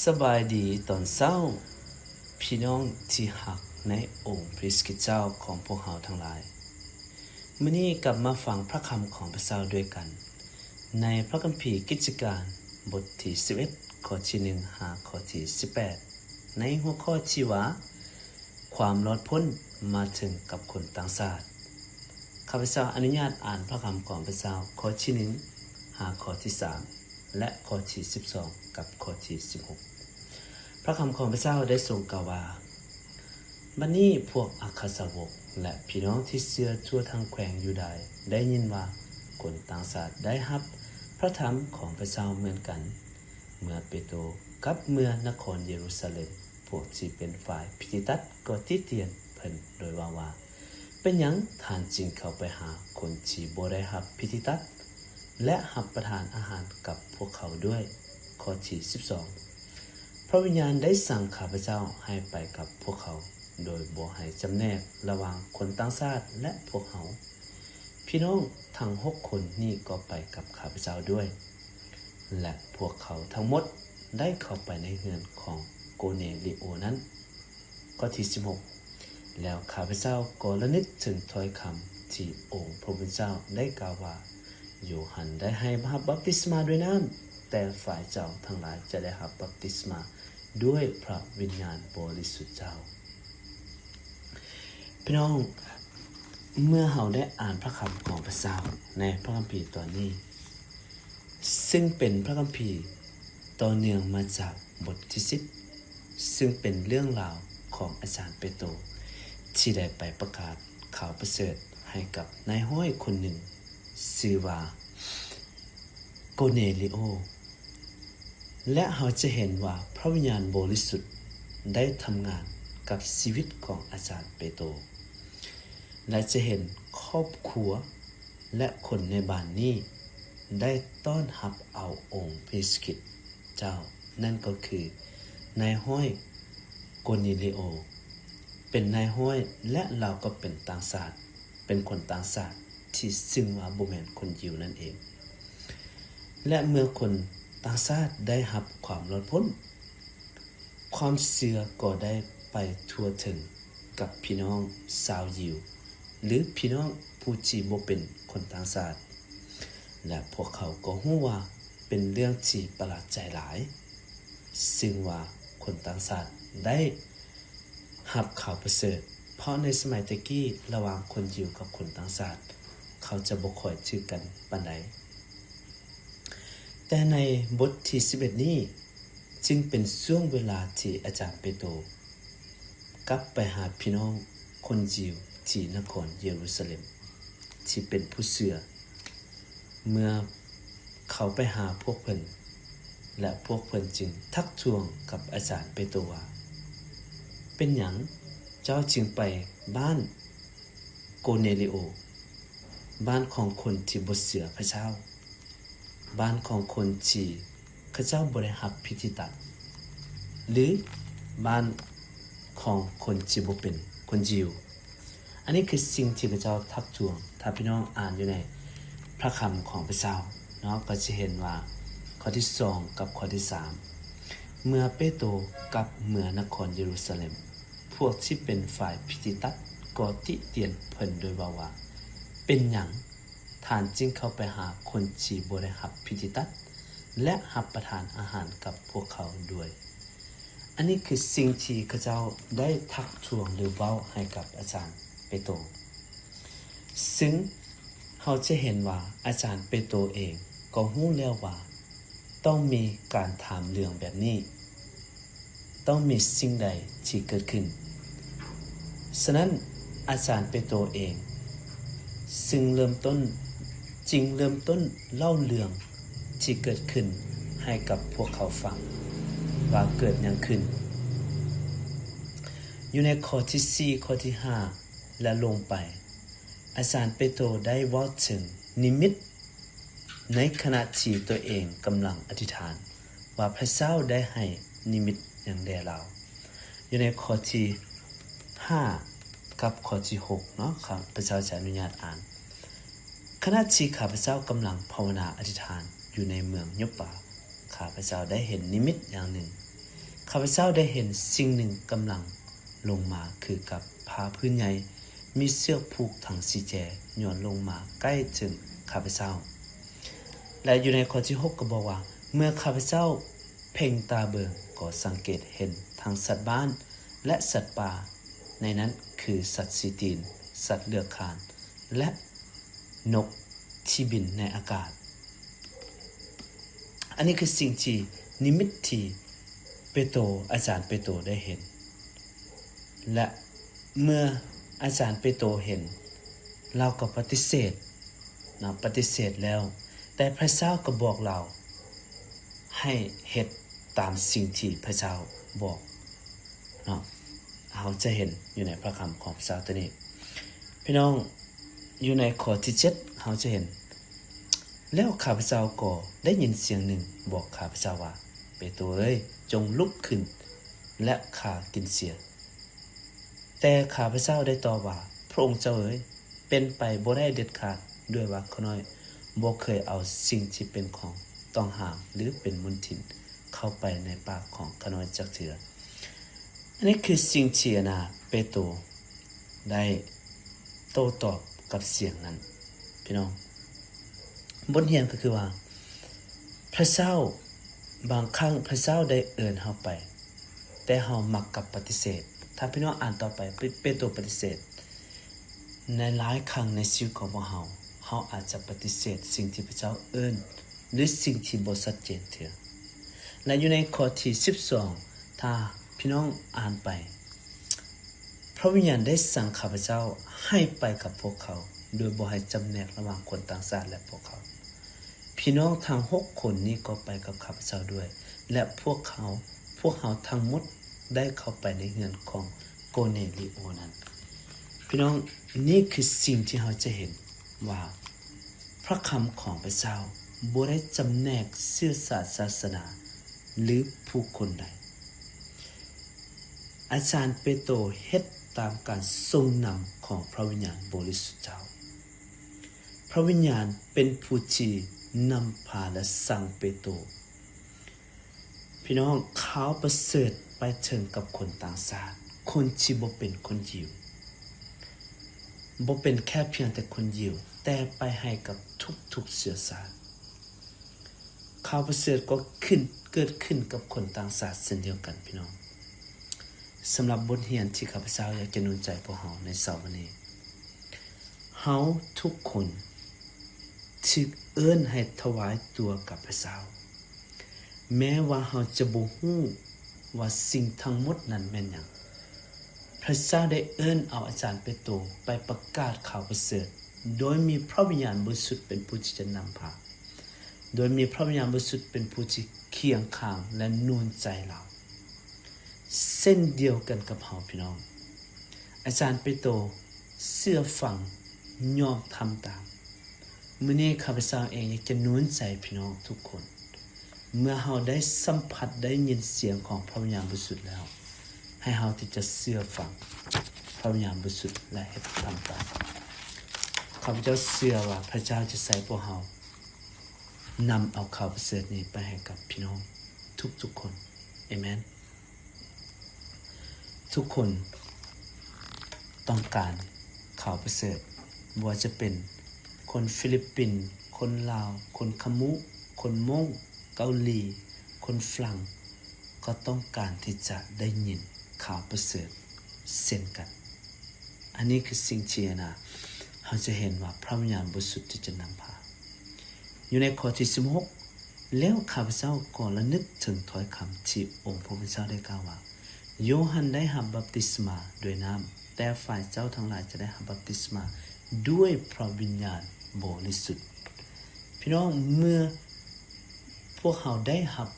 สบายดีตอนเช้าพี่น้องที่หักในองค์พระคริสต์เจ้าของพวกเราทั้งหลายมื้อนี้กลับมาฟังพระคำของพระเจ้าด้วยกันในพระคัมภีร์กิจการบทที่11ข้อที่1หาข้อที่18ในหัวข้อที่ว่าความรอดพ้นมาถึงกับคนต่างชาติข้าพเจ้าอนุญาตอ่านพระคำของพระเจ้าข้อที่1หาข้อที่3และข้อที่12กับข้อที่16พระคำของพระเจ้าได้ทรงกล่าวว่าบัดนี้พวกอัครสาวกและพี่น้องที่เชื่อทั่วทั้งแขวงยูดาห์ได้ยินว่าคนต่างชาติได้รับพระธรรมของพระเจ้าเหมือนกันเมื่อเปโตรกับเมื่อนครเยรูซาเล็มพวกที่เป็นฝ่ายพิธีตัดก็ติเตียนเพิ่นโดยว่าเป็นหยังท่านจึงเข้าไปหาคนที่บ่ได้รับพิธีตัดและรับประทานอาหารกับพวกเขาด้วยข้อที่12พระวิญญาณได้สั่งข้าพเจ้าให้ไปกับพวกเขาโดยบ่ให้จำแนกระหว่างคนต่างชาติและพวกเขาพี่น้องทั้ง6คนนี้ก็ไปกับข้าพเจ้าด้วยและพวกเขาทั้งหมดได้เข้าไปในเรือนของโกเนลิโอนั้นข้อที่16แล้วข้าพเจ้าก็ระลึกถึงถ้อยคำที่องค์พระผู้เป็นเจ้าได้กล่าวว่าโยฮันได้ให้รับบัพติศมาด้วยน้ำแต่ฝ่ายเจ้าทั้งหลายจะได้รับบัพติศมาด้วยพระวิญญาณบริสุทธิ์เจ้าพี่น้องเมื่อเราได้อ่านพระคำของพระเจ้าในพระคัมภีร์ตอนนี้ซึ่งเป็นพระคัมภีร์ต่อเนื่องมาจากบทที่10ซึ่งเป็นเรื่องราวของอาจารย์เปโตรที่ได้ไปประกาศข่าวประเสริฐให้กับนายห้อยคนหนึ่งชื่อว่าโกเนลิโอและเราจะเห็นว่าพระวิญญาณบริสุทธิ์ได้ทำงานกับชีวิตของอาจารย์เปโตรและจะเห็นครอบครัวและคนในบ้านนี้ได้ต้อนรับเอาองค์พระคริสต์เจ้านั่นก็คือนายห้อยโกเนลิโอเป็นนายห้อยและเราก็เป็นต่างชาติเป็นคนต่างชาติที่ซึ่งว่าบ่แม่นคนยิวนั่นเองและเมื่อคนต่างชาติได้รับความรอดพ้นความเชื่อก็ได้ไปทั่วถึงกับพี่น้องชาวยิวหรือพี่น้องผู้ที่บ่เป็นคนต่างชาติและพวกเขาก็รู้ว่าเป็นเรื่องที่ประหลาดใจหลายซึ่งว่าคนต่างชาติได้รับข่าวประเสริฐเพราะในสมัยตะกี้ระหว่างคนยิวกับคนต่างชาติเขาจะบ่ค่อยถือกันปานใดแต่ในบทที่11นี้จึงเป็นช่วงเวลาที่อาจารย์เปโตรกลับไปหาพี่น้องคนยิวที่นครเยรูซาเล็มที่เป็นผู้เชื่อเมื่อเขาไปหาพวกเพิ่นและพวกเพิ่นจึงทักท้วงกับอาจารย์เปโตรว่าเป็นหยังเจ้าจึงไปบ้านโกเนลิโอบ้านของคนที่บ่เชื่อพระเจ้าบ้านของคนที่เขาเจ้าบ่ได้รับพิธีตัดหรือบ้านของคนที่บ่เป็นคนยิวอันนี้คือสิ่งที่พระเจ้าทักท้วงถ้าพี่น้องอ่านอยู่ในพระคำของพระเจ้าเนาะก็จะเห็นว่าข้อที่2กับข้อที่3เมื่อเปโตรกับเมื่อนครเยรูซาเล็มพวกที่เป็นฝ่ายพิธีตัดก็ติเตียนเพิ่นโดยว่าเป็นหยังท่านจึงเข้าไปหาคนที่บ่ได้รับพิธีตัดและรับประทานอาหารกับพวกเขาด้วยอันนี้คือสิ่งที่เขาเจ้าได้ทักท้วงหรือเว้าให้กับอาจารย์เปโตรซึ่งเราจะเห็นว่าอาจารย์เปโตรเองก็รู้แล้วว่าต้องมีการถามเรื่องแบบนี้ต้องมีสิ่งใดที่เกิดขึ้นฉะนั้นอาจารย์เปโตรเองซึ่งเริ่มต้นเล่าเรื่องที่เกิดขึ้นให้กับพวกเขาฟังว่าเกิดหยังขึ้นอยู่ในข้อที่4ข้อที่5และลงไปอาจารย์เปโตรได้เว้าถึงนิมิตในขณะที่ตัวเองกำลังอธิษฐานว่าพระเจ้าได้ให้นิมิตอย่างแด่เราอยู่ในข้อที่5กับข้อที่6เนาะครับพระเจ้าจะอนุญาตอ่านขณะที่ข้าพเจ้ากำลังภาวนาอธิษฐานอยู่ในเมืองยปปาข้าพเจ้าได้เห็นนิมิตอย่างหนึ่ง ข้าพเจ้าได้เห็นสิ่งหนึ่งกำลังลงมาคือกับผ้าพื้นใหญ่มีเสือกผูกทั้งสีแจหย่อนลงมาใกล้ถึงข้าพเจ้าและอยู่ในข้อที่6ก็บอกว่าเมื่อข้าพเจ้าเพ่งตาเบิงก็สังเกตเห็นทั้งสัตว์บ้านและสัตว์ป่าในนั้นคือสัตว์สีตีนสัตว์เลือกคานและนกที่บินในอากาศอันนี้คือสิ่งที่นิมิตที่เปโตรอาจารย์เปโตรได้เห็นและเมื่ออาจารย์เปโตรเห็นเราก็ปฏิเสธปฏิเสธแล้วแต่พระเจ้าก็บอกเราให้เฮ็ดตามสิ่งที่พระเจ้าบอกเนาะเราจะเห็นอยู่ในพระคำของพระเจ้าตัวนี้พี่น้องอยู่ในข้อที่7เราจะเห็นแล้วข้าพเจ้าก็ได้ยินเสียงหนึ่งบอกข้าพเจ้าว่าเปโตรเอ้ยจงลุกขึ้นและข้ากินเสียแต่ข้าพเจ้าได้ตอบว่าพระองค์เจ้าเอ๋ยเป็นไปบ่ได้เด็ดขาดด้วยว่าขน้อยบ่เคยเอาสิ่งที่เป็นของต้องห้ามหรือเป็นมลทินเข้าไปในปากของขน้อยจักเถื่ออันนี้คือสิ่งที่เปโตรได้โต้ตอบกับเสียงนั้นพี่น้องบทเรียนก็คือว่าพระเจ้าบางครั้งพระเจ้าได้เอิ้นเฮาไปแต่เฮามักกับปฏิเสธถ้าพี่น้องอ่านต่อไปเปโตรปฏิเสธในหลายครั้งในชีวิตของพวกเฮาอาจจะปฏิเสธสิ่งที่พระเจ้าเอิ้นหรือสิ่งที่บ่ชัดเจนเถื่อและอยู่ในข้อที่12ถ้าพี่น้องอ่านไปพระวิญญาณได้สั่งข้าพเจ้าให้ไปกับพวกเขาโดยบ่ให้จำแนกระหว่างคนต่างชาติและพวกเขาพี่น้องทั้ง6คนนี้ก็ไปกับข้าพเจ้าด้วยและพวกเขาทั้งหมดได้เข้าไปในเรือนของโกเนลิโอนั้นพี่น้องนี่คือสิ่งที่เราจะเห็นว่าพระคำของพระเจ้าบ่ได้จำแนกเชื้อชาติศาสนาหรือผู้คนใดอาจารย์เปโตรเฮ็ดตามการทรงนำของพระวิญญาณบริสุทธิ์เจ้าพระวิญญาณเป็นผู้ที่นำพาและสั่งเปโตรพี่น้องเขาประเสริฐไปถึงกับคนต่างชาติคนที่บ่เป็นคนยิวบ่เป็นแค่เพียงแต่คนยิวแต่ไปให้กับทุกเชื้อชาติข่าวประเสริฐก็เกิดขึ้นกับคนต่างชาติเช่นเดียวกันพี่น้องสำหรับบทเรียนที่ข้าพเจ้าอยากจะหนุนใจพวกเราในเช้าวันนี้เฮาทุกคนถูกเอิ้นให้ถวายตัวกับพระเจ้าแม้ว่าเฮาจะบ่ฮู้ว่าสิ่งทั้งหมดนั้นแม่นหยังพระเจ้าได้เอิ้นเอาอาจารย์เปโตรไปประกาศข่าวประเสริฐโดยมีพระวิญญาณบริสุทธิ์เป็นผู้ที่จะนำพาโดยมีพระวิญญาณบริสุทธิ์เป็นผู้ที่เคียงข้างและนูนใจเราเส้นเดียวกันกับเฮาพี่น้องอาจารย์เปโตรเชื่อฟังยอมทำตามมื้อนี้ข้าพเจ้าเองอยากจะหนุนใจพี่น้องทุกคนเมื่อเฮาได้สัมผัสได้ยินเสียงของพระวิญญาณบริสุทธิ์แล้วให้เฮาที่จะเชื่อฟังพระวิญญาณบริสุทธิ์และเฮ็ดทำตามข้าพเจ้าเชื่อว่าพระเจ้าจะใส่พวกเฮานำเอาข่าวประเสริฐนี้ไปให้กับพี่น้องทุกคนเอเมนทุกคนต้องการข่าวประเสริฐบ่ว่าจะเป็นคนฟิลิปปินส์คนลาวคนขมุคนม้งเกาหลีคนฝรั่งก็ต้องการที่จะได้ยินข่าวประเสริฐเช่นกันอันนี้คือสิ่งที่เราจะเห็นว่าพระวิญญาณบริสุทธิ์ที่จะนำพาอยู่ในข้อที่16แล้วข้าพเจ้าก็ระลึกถึงถ้อยคำที่องค์พระผู้เป็นเจ้าได้กล่าวว่าโยฮันได้รับบัพติศมาด้วยน้ำแต่ฝ่ายเจ้าทั้งหลายจะได้รับบัพติศมาด้วยพระวิญญาณบริสุทธิ์พี่น้องเมื่อพวกเขาได้รับ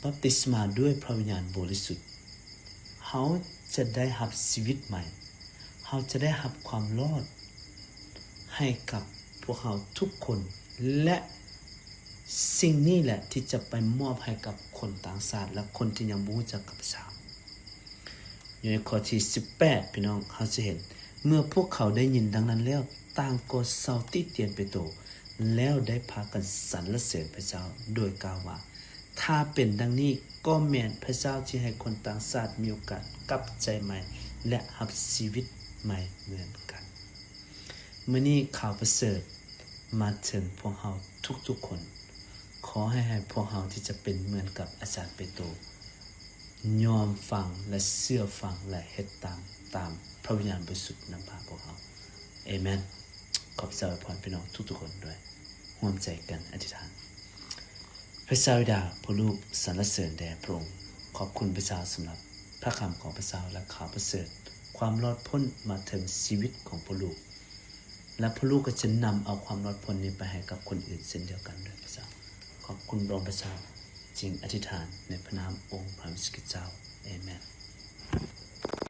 บัพติศมาด้วยพระวิญญาณบริสุทธิ์เขาจะได้รับชีวิตใหม่เขาจะได้รับความรอดให้กับพวกเขาทุกคนและสิ่งนี้แหละที่จะไปมอบให้กับคนต่างชาติและคนที่ยังบ่รู้จักกับพระเจ้าอยู่ในข้อที่18พี่น้องเขาจะเห็นเมื่อพวกเขาได้ยินดังนั้นแล้วต่างก็เศร้าติเตียนเปโตรแล้วได้พากันสรรเสริญพระเจ้าโดยกล่าวว่า ถ้าเป็นดังนี้ก็แม่นพระเจ้าที่ให้คนต่างชาติมีโอกาสกลับใจใหม่และรับชีวิตใหม่เหมือนกันมื้อนี้ข่าวประเสริฐมาถึงพวกเราทุกๆคนขอให้พวกเราที่จะเป็นเหมือนกับอาจารย์เปโตรยอมฟังและเชื่อฟังและเฮ็ดตามพระวิญญาณบริสุทธิ์นำพาพวกเราเอเมนขอบเจ้าอวยพรพี่น้องทุกๆคนด้วยร่วมใจกันอธิษฐานพระเจ้าบิดาพระลูกสรรเสริญแด่พระองค์ขอบคุณพระเจ้าสำหรับพระคำของพระเจ้าและข่าวประเสริฐความรอดพ้นมาถึงชีวิตของพระลูกและพระลูกก็จะนำเอาความรอดพ้นนี้ไปให้กับคนอื่นเช่นเดียวกันด้วยพระเจ้าขอบคุณพระองค์พระเจ้าจริงอธิษฐานในพระนามองค์พระมิสกิเจ้าเอเมน